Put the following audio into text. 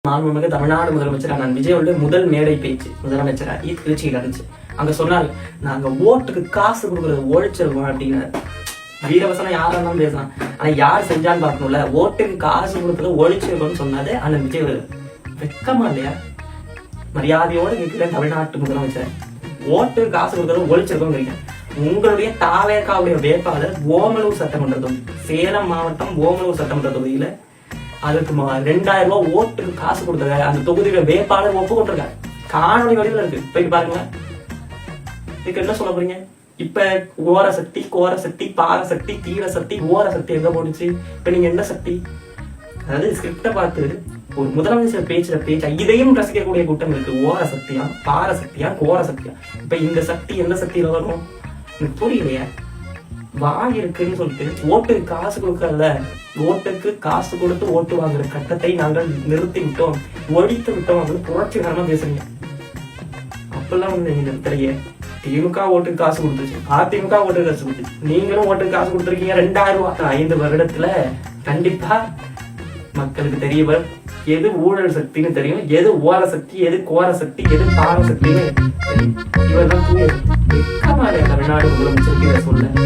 மாண்புமிகு தமிழ்நாடு முதலமைச்சர் நான் விஜய் வந்து முதல் மேடை பேச்சு முதலமைச்சராகி திருச்சியில் இருந்துச்சு. அங்க சொன்னாரு, நாங்க ஓட்டுக்கு காசு கொடுக்கறது ஒழிச்சிருக்கோம் அப்படின்னு. வீரவசனம் யாரா இருந்தாலும் பேசலாம், ஆனா யார் செஞ்சான்னு பார்க்கணும்ல. ஓட்டுக்கு காசு கொடுக்கறது ஒழிச்சிருக்கோம்னு சொன்னாரு அண்ணன் விஜய். வெக்கமா இல்லையா? மரியாதையோட கேட்கிறேன் தமிழ்நாட்டு முதலமைச்சர், ஓட்டுக்கு காசு கொடுக்கறது ஒழிச்சிருக்கோம். உங்களுடைய தாவேக்காவுடைய வேட்பாளர் ஓமலூர் சட்டமன்ற தொகுதி, சேலம் மாவட்டம் ஓமலூர் சட்டமன்ற தொகுதியில அதுக்கு 2000 ரூபாய் ஓட்டுக்கு காசு கொடுத்தத அந்த தொகுதியில வேட்பாளர் ஒப்புக்கொண்டிருக்காரு. காணொலி வடிவில் இருக்கு, போயிட்டு பாருங்க. இதுக்கு என்ன சொல்ல போறீங்க? இப்ப ஓர சக்தி, கோர சக்தி, பார சக்தி, தீர சக்தி, ஓர சக்தி எங்க போடுச்சு? இப்ப நீங்க என்ன சக்தி? அதாவது ஸ்கிரிப்ட பார்த்து ஒரு முதலமைச்சர் பேச்ச இதையும் ரசிக்கக்கூடிய கூட்டம் இருக்கு. ஓர சக்தியா, பார சக்தியா, கோர சக்தியா? இப்ப இந்த சக்தி எந்த சக்தியில வரும்? எனக்கு புரியலையா? வாய் இருக்குன்னு சொல்லிட்டு ஓட்டுக்கு காசு கொடுக்கறத, ஓட்டுக்கு காசு கொடுத்து ஓட்டு வாங்குற கட்டத்தை நாங்கள் நிறுத்தி விட்டோம், ஒழித்து விட்டோம் அப்படின்னு புரட்சிகரமா பேசுறீங்க. அப்பெல்லாம் வந்து நீங்க நிறுத்தலையே. திமுக ஓட்டுக்கு காசு கொடுத்துச்சு, அதிமுக ஓட்டுக்கு காசு கொடுத்துச்சு, நீங்களும் ஓட்டுக்கு காசு கொடுத்துருக்கீங்க 2000 ரூபாய். 5 வருடத்துல கண்டிப்பா மக்களுக்கு தெரிய வரும் எது ஊழல் சக்தின்னு தெரியும், எது ஓர சக்தி, எது கோர சக்தி, எது பார சக்தின்னு தெரியும். இவர்தான் தமிழ்நாடு முதலமைச்சருக்கு இதை சொல்ல